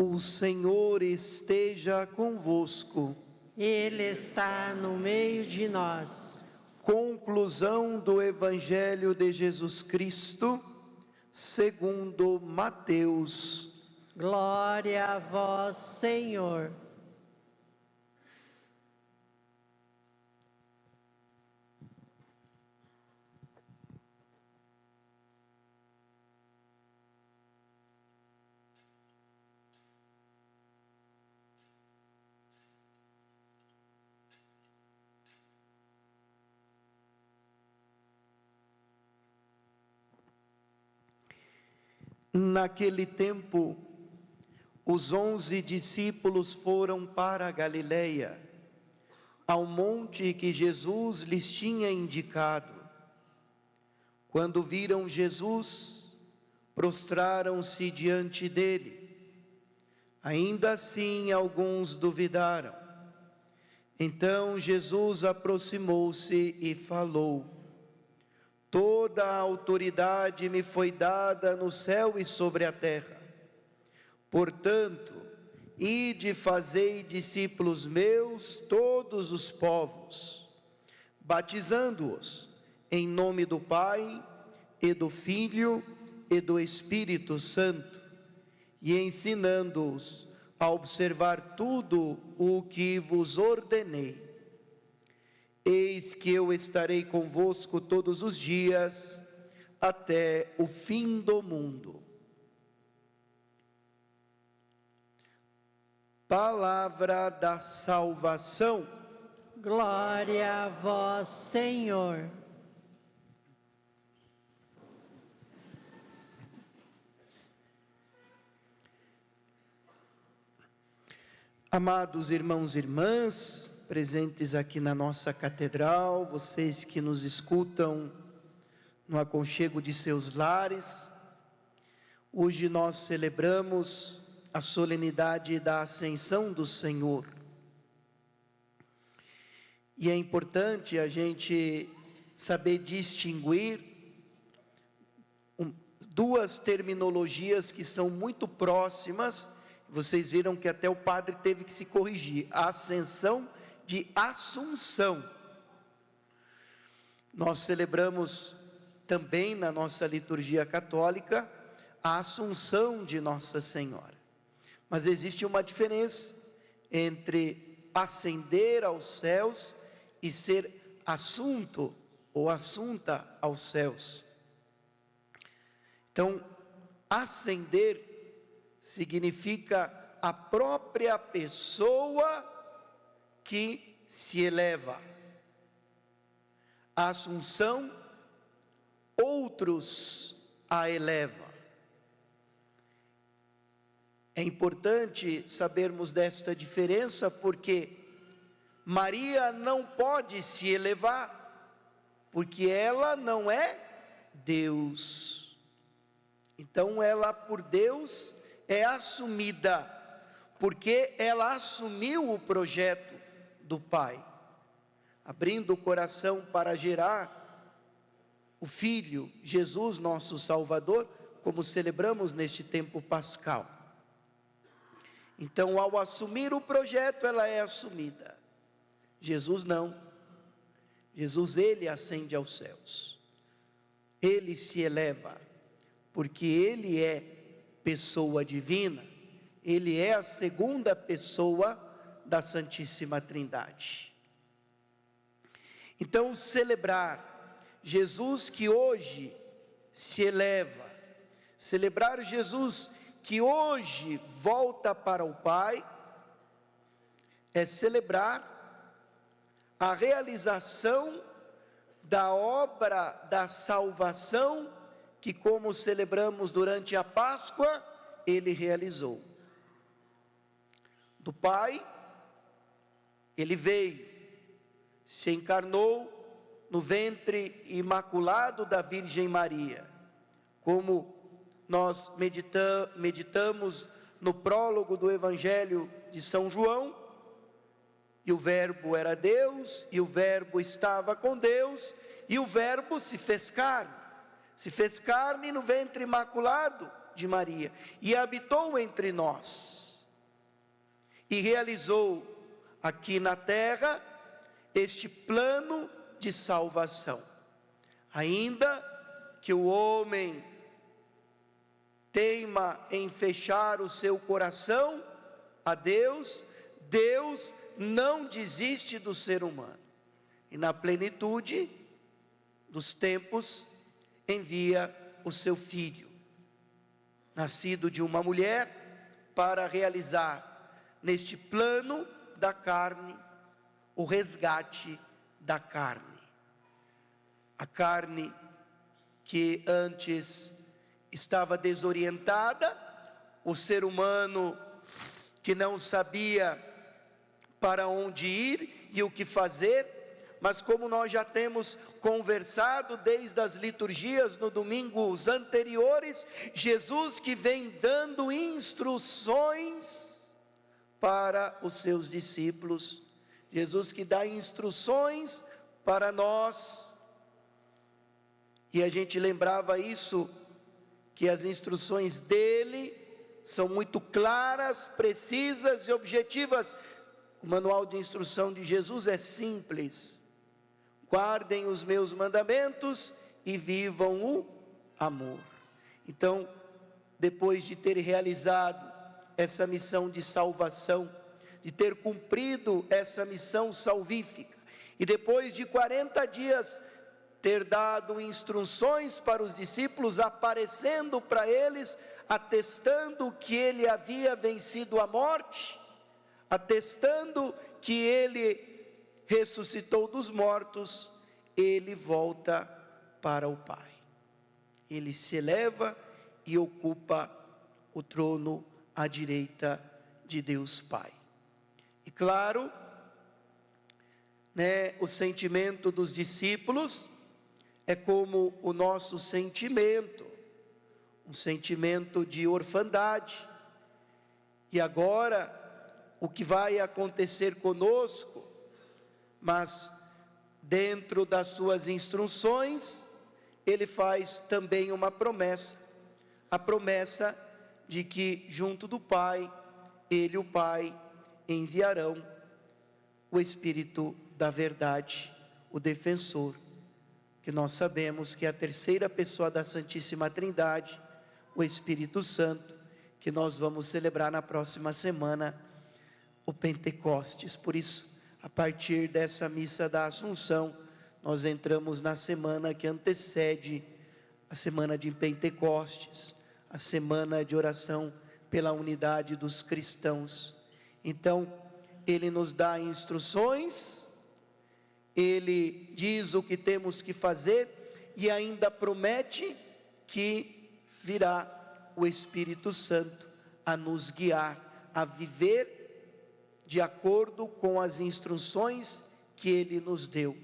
O Senhor esteja convosco. Ele está no meio de nós. Conclusão do Evangelho de Jesus Cristo, segundo Mateus. Glória a vós, Senhor. Naquele tempo, os 11 discípulos foram para a Galileia, ao monte que Jesus lhes tinha indicado. Quando viram Jesus, prostraram-se diante dele. Ainda assim, alguns duvidaram. Então Jesus aproximou-se e falou: Toda a autoridade me foi dada no céu e sobre a terra. Portanto, ide fazei discípulos meus todos os povos, batizando-os em nome do Pai e do Filho e do Espírito Santo, e ensinando-os a observar tudo o que vos ordenei. Eis que eu estarei convosco todos os dias, até o fim do mundo. Palavra da salvação. Glória a vós, Senhor. Amados irmãos e irmãs, presentes aqui na nossa catedral, vocês que nos escutam no aconchego de seus lares, hoje nós celebramos a solenidade da Ascensão do Senhor. E é importante a gente saber distinguir duas terminologias que são muito próximas. Vocês viram que até o padre teve que se corrigir: a ascensão de Assunção. Nós celebramos também na nossa liturgia católica a Assunção de Nossa Senhora. Mas existe uma diferença entre ascender aos céus e ser assunto ou assunta aos céus. Então, ascender significa a própria pessoa que se eleva. A assunção, outros a elevam. É importante sabermos desta diferença, porque Maria não pode se elevar, porque ela não é Deus. Então ela, por Deus, é assumida, porque ela assumiu o projeto do Pai, abrindo o coração para gerar o Filho, Jesus, nosso Salvador, como celebramos neste tempo pascal. Então, ao assumir o projeto, ela é assumida. Jesus não. Jesus, ele ascende aos céus. Ele se eleva, porque ele é pessoa divina. Ele é a segunda pessoa da Santíssima Trindade. Então, celebrar Jesus que hoje se eleva, celebrar Jesus que hoje volta para o Pai, é celebrar a realização da obra da salvação que, como celebramos durante a Páscoa, ele realizou. Do Pai, ele veio, se encarnou no ventre imaculado da Virgem Maria, como nós meditamos no prólogo do Evangelho de São João. E o Verbo era Deus, e o Verbo estava com Deus, e o Verbo se fez carne no ventre imaculado de Maria, e habitou entre nós. e realizou aqui na terra este plano de salvação. Ainda que o homem teima em fechar o seu coração a Deus, Deus não desiste do ser humano. E na plenitude dos tempos, envia o seu filho, nascido de uma mulher, para realizar neste plano da carne, o resgate da carne. A carne que antes estava desorientada, o ser humano que não sabia para onde ir e o que fazer, mas como nós já temos conversado desde as liturgias no domingos anteriores, Jesus que vem dando instruções para os seus discípulos, Jesus que dá instruções para nós, e a gente lembrava isso, que as instruções dele são muito claras, precisas e objetivas. O manual de instrução de Jesus é simples: guardem os meus mandamentos e vivam o amor. Então, depois de ter realizado essa missão de salvação, de ter cumprido essa missão salvífica, e depois de 40 dias ter dado instruções para os discípulos, aparecendo para eles, atestando que ele havia vencido a morte, atestando que ele ressuscitou dos mortos, ele volta para o Pai. Ele se eleva e ocupa o trono à direita de Deus Pai. E claro, o sentimento dos discípulos é como o nosso sentimento, um sentimento de orfandade. E agora, o que vai acontecer conosco? Mas dentro das suas instruções, ele faz também uma promessa, a promessa de que junto do Pai, ele e o Pai enviarão o Espírito da verdade, o defensor, que nós sabemos que é a terceira pessoa da Santíssima Trindade, o Espírito Santo, que nós vamos celebrar na próxima semana, o Pentecostes. Por isso, a partir dessa missa da Assunção, nós entramos na semana que antecede a semana de Pentecostes, a semana de oração pela unidade dos cristãos. Então, ele nos dá instruções, ele diz o que temos que fazer e ainda promete que virá o Espírito Santo a nos guiar, a viver de acordo com as instruções que ele nos deu.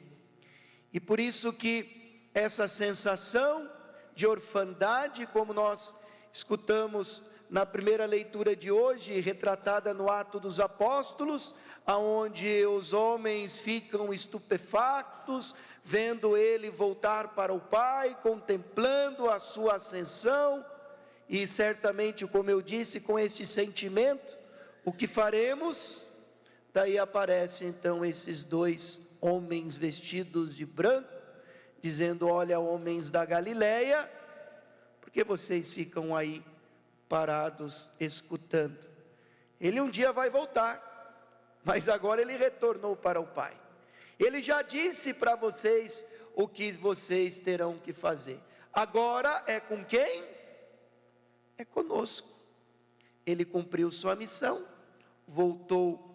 E por isso que essa sensação de orfandade, como nós escutamos na primeira leitura de hoje, retratada no Atos dos Apóstolos, aonde os homens ficam estupefactos, vendo ele voltar para o Pai, contemplando a sua ascensão, e certamente, como eu disse, com este sentimento, o que faremos? Daí aparecem então esses dois homens vestidos de branco, dizendo: olha, homens da Galileia, por que vocês ficam aí parados escutando? Ele um dia vai voltar, mas agora ele retornou para o Pai. Ele já disse para vocês o que vocês terão que fazer. Agora é com quem? É conosco. Ele cumpriu sua missão, voltou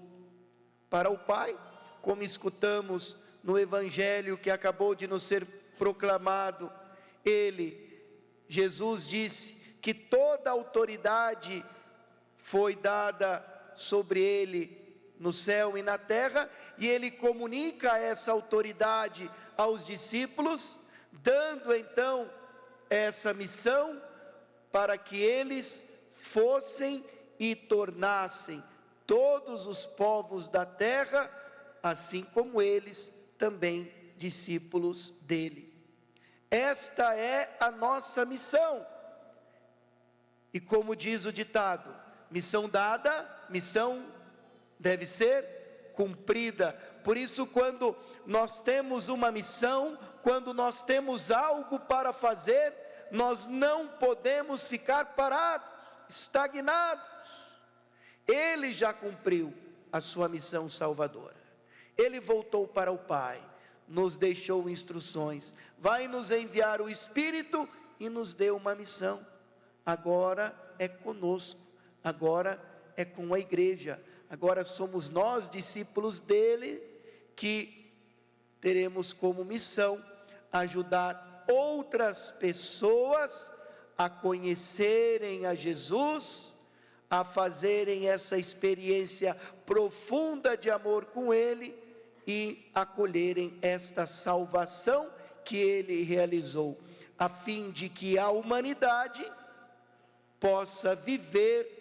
para o Pai, como escutamos no Evangelho que acabou de nos ser proclamado. Jesus disse que toda autoridade foi dada sobre ele no céu e na terra, e ele comunica essa autoridade aos discípulos, dando então essa missão para que eles fossem e tornassem todos os povos da terra, assim como eles, também discípulos dele. Esta é a nossa missão. E como diz o ditado, missão dada, missão deve ser cumprida. Por isso, quando nós temos uma missão, quando nós temos algo para fazer, nós não podemos ficar parados, estagnados. Ele já cumpriu a sua missão salvadora. Ele voltou para o Pai, nos deixou instruções, vai nos enviar o Espírito e nos deu uma missão. Agora é conosco, agora é com a igreja, agora somos nós, discípulos dele, que teremos como missão ajudar outras pessoas a conhecerem a Jesus, a fazerem essa experiência profunda de amor com ele e acolherem esta salvação que ele realizou, a fim de que a humanidade possa viver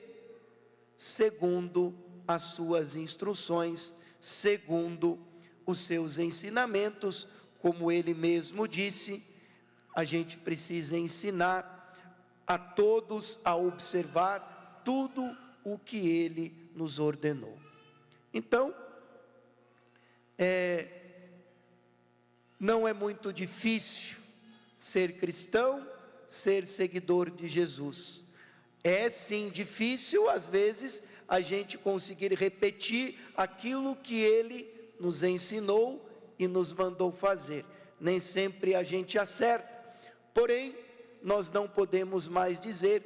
segundo as suas instruções, segundo os seus ensinamentos. Como ele mesmo disse, a gente precisa ensinar a todos a observar tudo o que ele nos ordenou. Então, não é muito difícil ser cristão, ser seguidor de Jesus. É sim difícil, às vezes, a gente conseguir repetir aquilo que ele nos ensinou e nos mandou fazer. Nem sempre a gente acerta, porém, nós não podemos mais dizer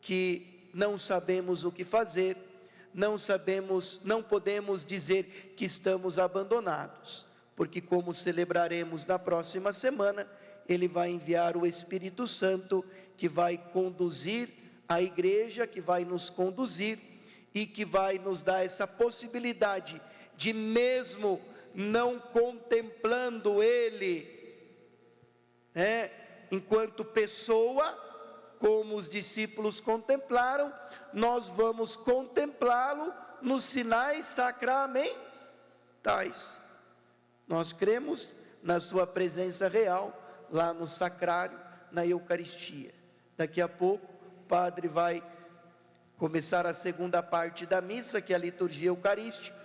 que não sabemos o que fazer, não podemos dizer que estamos abandonados, porque como celebraremos na próxima semana, ele vai enviar o Espírito Santo, que vai conduzir a igreja, que vai nos conduzir, e que vai nos dar essa possibilidade de, mesmo não contemplando ele, enquanto pessoa, como os discípulos contemplaram, nós vamos contemplá-lo nos sinais sacramentais. Nós cremos na sua presença real, lá no sacrário, na Eucaristia. Daqui a pouco, o padre vai começar a segunda parte da missa, que é a liturgia eucarística,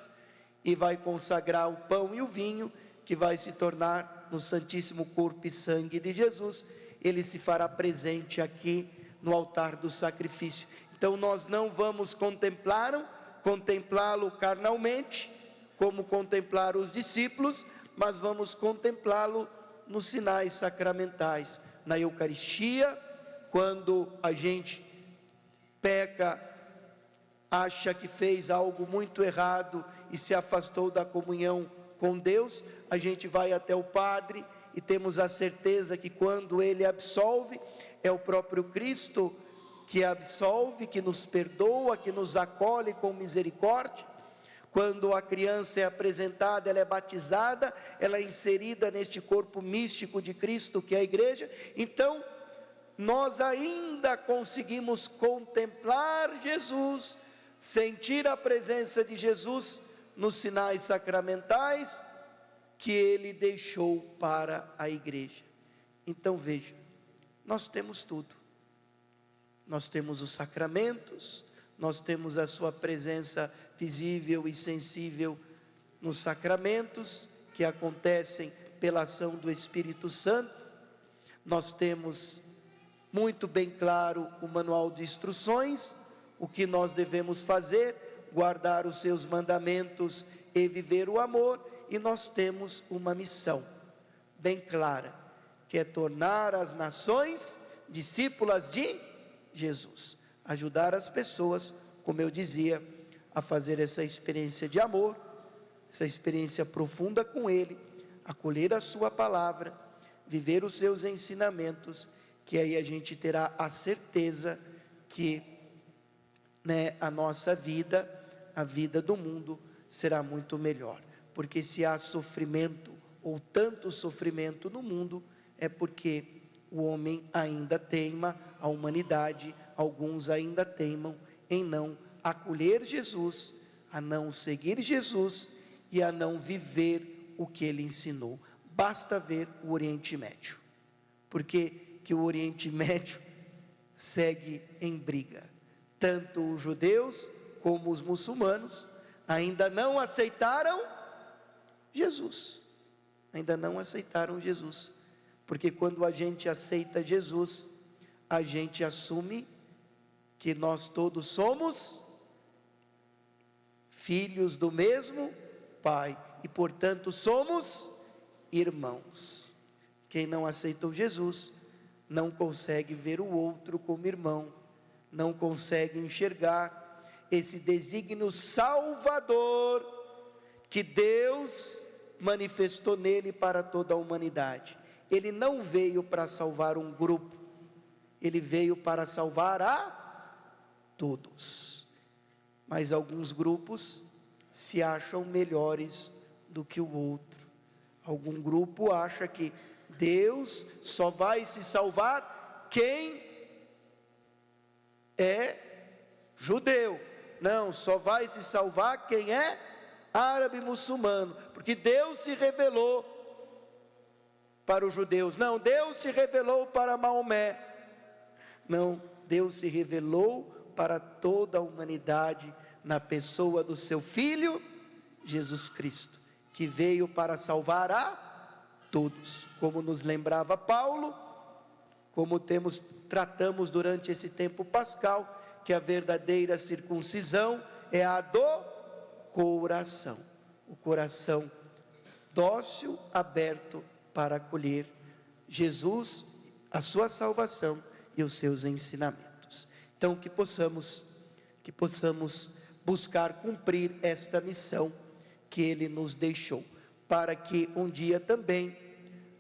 e vai consagrar o pão e o vinho, que vai se tornar no Santíssimo Corpo e Sangue de Jesus. Ele se fará presente aqui no altar do sacrifício. Então nós não vamos contemplá-lo carnalmente, como contemplaram os discípulos, mas vamos contemplá-lo nos sinais sacramentais, na Eucaristia, quando a gente peca, acha que fez algo muito errado e se afastou da comunhão com Deus, a gente vai até o Padre e temos a certeza que quando ele absolve, é o próprio Cristo que absolve, que nos perdoa, que nos acolhe com misericórdia. Quando a criança é apresentada, ela é batizada, ela é inserida neste corpo místico de Cristo, que é a igreja. Então, nós ainda conseguimos contemplar Jesus, sentir a presença de Jesus nos sinais sacramentais que ele deixou para a igreja. Então veja, nós temos tudo. Nós temos os sacramentos, nós temos a sua presença visível e sensível nos sacramentos, que acontecem pela ação do Espírito Santo. Nós temos muito bem claro o manual de instruções, o que nós devemos fazer, guardar os seus mandamentos e viver o amor, e nós temos uma missão bem clara, que é tornar as nações discípulas de Jesus, ajudar as pessoas, como eu dizia, a fazer essa experiência de amor, essa experiência profunda com ele, acolher a sua palavra, viver os seus ensinamentos, que aí a gente terá a certeza que a nossa vida, a vida do mundo, será muito melhor. Porque se há sofrimento, ou tanto sofrimento no mundo, é porque o homem ainda teima, a humanidade, alguns ainda teimam em não acolher Jesus, a não seguir Jesus e a não viver o que ele ensinou. Basta ver o Oriente Médio, porque que o Oriente Médio segue em briga, tanto os judeus como os muçulmanos, ainda não aceitaram Jesus. Ainda não aceitaram Jesus. Porque quando a gente aceita Jesus, a gente assume que nós todos somos filhos do mesmo Pai. E portanto somos irmãos. Quem não aceitou Jesus, não consegue ver o outro como irmão. Não consegue enxergar esse desígnio salvador que Deus manifestou nele para toda a humanidade. Ele não veio para salvar um grupo, ele veio para salvar a todos. Mas alguns grupos se acham melhores do que o outro. Algum grupo acha que Deus só vai se salvar quem é judeu. Não, só vai se salvar quem é árabe muçulmano, porque Deus se revelou para os judeus. Não, Deus se revelou para Maomé. Não, Deus se revelou para toda a humanidade na pessoa do seu Filho, Jesus Cristo, que veio para salvar a todos. Como nos lembrava Paulo, como tratamos durante esse tempo pascal, que a verdadeira circuncisão é a do coração. O coração dócil, aberto para acolher Jesus, a sua salvação e os seus ensinamentos. Então que possamos buscar cumprir esta missão que Ele nos deixou, para que um dia também,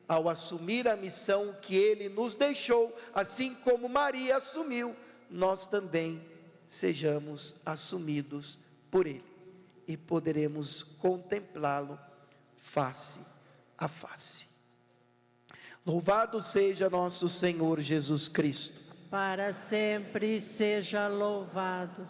ao assumir a missão que Ele nos deixou, assim como Maria assumiu, nós também sejamos assumidos por Ele, e poderemos contemplá-lo face a face. Louvado seja nosso Senhor Jesus Cristo. Para sempre seja louvado.